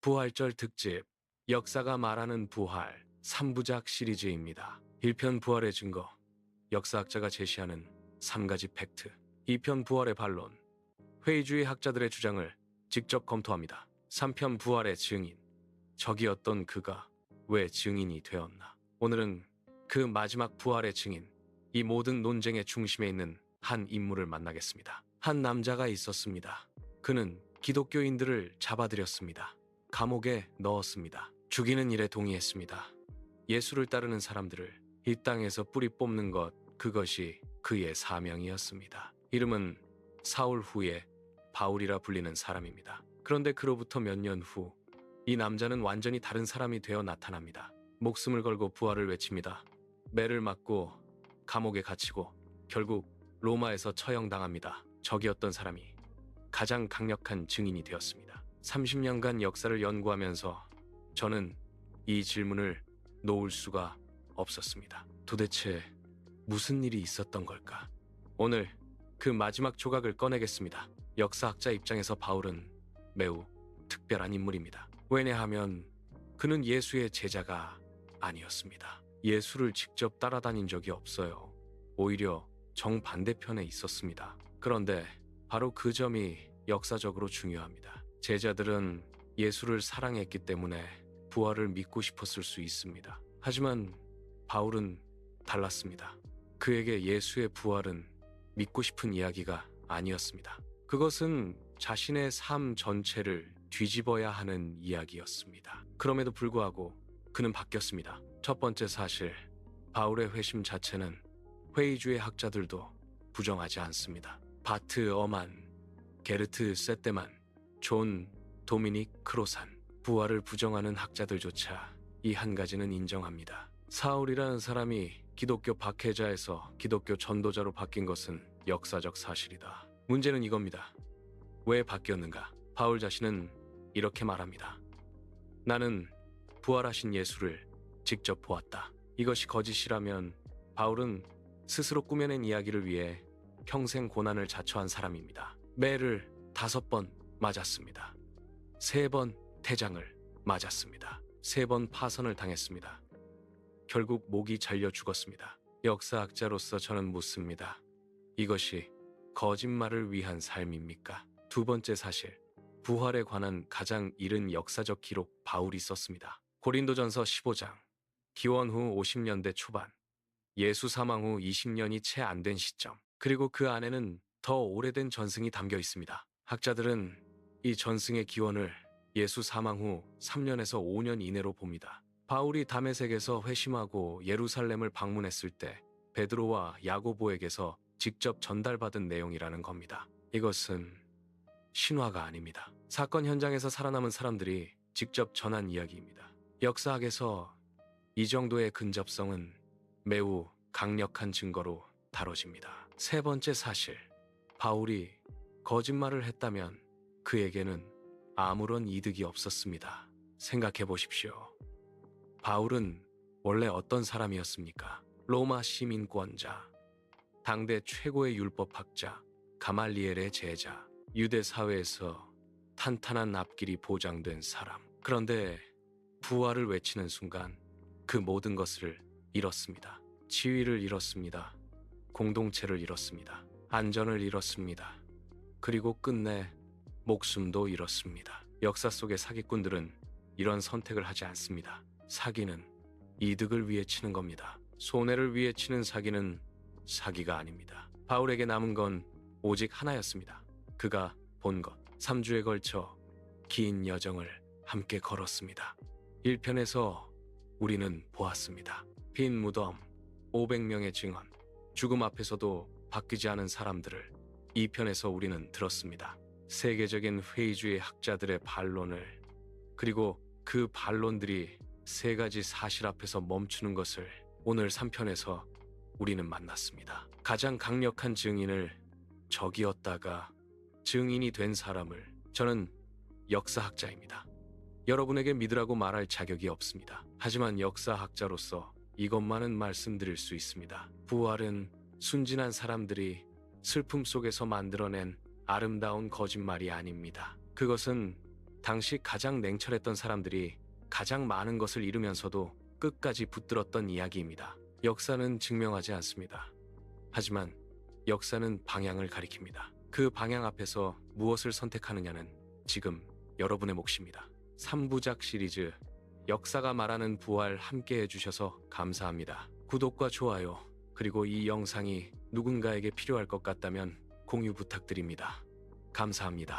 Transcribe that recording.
부활절 특집 역사가 말하는 부활 3부작 시리즈입니다. 1편 부활의 증거, 역사학자가 제시하는 3가지 팩트. 2편 부활의 반론, 회의주의 학자들의 주장을 직접 검토합니다. 3편 부활의 증인, 적이었던 그가 왜 증인이 되었나. 오늘은 그 마지막 부활의 증인, 이 모든 논쟁의 중심에 있는 한 인물을 만나겠습니다. 한 남자가 있었습니다. 그는 기독교인들을 잡아들였습니다. 감옥에 넣었습니다. 죽이는 일에 동의했습니다. 예수를 따르는 사람들을 이 땅에서 뿌리 뽑는 것, 그것이 그의 사명이었습니다. 이름은 사울 후에 바울이라 불리는 사람입니다. 그런데 그로부터 몇 년 후, 이 남자는 완전히 다른 사람이 되어 나타납니다. 목숨을 걸고 부활을 외칩니다. 매를 맞고 감옥에 갇히고 결국 로마에서 처형당합니다. 적이었던 사람이 가장 강력한 증인이 되었습니다. 30년간 역사를 연구하면서 저는 이 질문을 놓을 수가 없었습니다. 도대체 무슨 일이 있었던 걸까? 오늘 그 마지막 조각을 꺼내겠습니다. 역사학자 입장에서 바울은 매우 특별한 인물입니다. 왜냐하면 그는 예수의 제자가 아니었습니다. 예수를 직접 따라다닌 적이 없어요. 오히려 정반대편에 있었습니다. 그런데 바로 그 점이 역사적으로 중요합니다. 제자들은 예수를 사랑했기 때문에 부활을 믿고 싶었을 수 있습니다. 하지만 바울은 달랐습니다. 그에게 예수의 부활은 믿고 싶은 이야기가 아니었습니다. 그것은 자신의 삶 전체를 뒤집어야 하는 이야기였습니다. 그럼에도 불구하고 그는 바뀌었습니다. 첫 번째 사실, 바울의 회심 자체는 회의주의 학자들도 부정하지 않습니다. 바트 어만, 게르트 세테만, 존 도미닉 크로산, 부활을 부정하는 학자들조차 이 한 가지는 인정합니다. 사울이라는 사람이 기독교 박해자에서 기독교 전도자로 바뀐 것은 역사적 사실이다. 문제는 이겁니다. 왜 바뀌었는가? 바울 자신은 이렇게 말합니다. 나는 부활하신 예수를 직접 보았다. 이것이 거짓이라면 바울은 스스로 꾸며낸 이야기를 위해 평생 고난을 자초한 사람입니다. 매를 5번 맞았습니다. 3번 태장을 맞았습니다. 3번 파선을 당했습니다. 결국 목이 잘려 죽었습니다. 역사학자로서 저는 묻습니다. 이것이 거짓말을 위한 삶입니까? 두 번째 사실, 부활에 관한 가장 이른 역사적 기록 바울이 썼습니다. 고린도전서 15장, 기원 후 50년대 초반, 예수 사망 후 20년이 채 안 된 시점, 그리고 그 안에는 더 오래된 전승이 담겨 있습니다. 학자들은 이 전승의 기원을 예수 사망 후 3년에서 5년 이내로 봅니다. 바울이 다메섹에서 회심하고 예루살렘을 방문했을 때 베드로와 야고보에게서 직접 전달받은 내용이라는 겁니다. 이것은 신화가 아닙니다. 사건 현장에서 살아남은 사람들이 직접 전한 이야기입니다. 역사학에서 이 정도의 근접성은 매우 강력한 증거로 다뤄집니다. 세 번째 사실, 바울이 거짓말을 했다면 그에게는 아무런 이득이 없었습니다. 생각해 보십시오. 바울은 원래 어떤 사람이었습니까? 로마 시민권자, 당대 최고의 율법학자, 가말리엘의 제자, 유대 사회에서 탄탄한 앞길이 보장된 사람. 그런데 부활을 외치는 순간 그 모든 것을 잃었습니다. 지위를 잃었습니다. 공동체를 잃었습니다. 안전을 잃었습니다. 그리고 끝내 목숨도 잃었습니다. 역사 속의 사기꾼들은 이런 선택을 하지 않습니다. 사기는 이득을 위해 치는 겁니다. 손해를 위해 치는 사기는 사기가 아닙니다. 바울에게 남은 건 오직 하나였습니다. 그가 본 것. 3주에 걸쳐 긴 여정을 함께 걸었습니다. 1편에서 우리는 보았습니다. 빈 무덤, 500명의 증언, 죽음 앞에서도 바뀌지 않은 사람들을 2편에서 우리는 들었습니다. 세계적인 회의주의 학자들의 반론을, 그리고 그 반론들이 3가지 사실 앞에서 멈추는 것을 오늘 3편에서 우리는 만났습니다. 가장 강력한 증인을 적이었다가 증인이 된 사람을, 저는 역사학자입니다. 여러분에게 믿으라고 말할 자격이 없습니다. 하지만 역사학자로서 이것만은 말씀드릴 수 있습니다. 부활은 순진한 사람들이 슬픔 속에서 만들어낸 아름다운 거짓말이 아닙니다. 그것은 당시 가장 냉철했던 사람들이 가장 많은 것을 잃으면서도 끝까지 붙들었던 이야기입니다. 역사는 증명하지 않습니다. 하지만 역사는 방향을 가리킵니다. 그 방향 앞에서 무엇을 선택하느냐는 지금 여러분의 몫입니다. 3부작 시리즈 역사가 말하는 부활 함께 해주셔서 감사합니다. 구독과 좋아요, 그리고 이 영상이 누군가에게 필요할 것 같다면 공유 부탁드립니다. 감사합니다.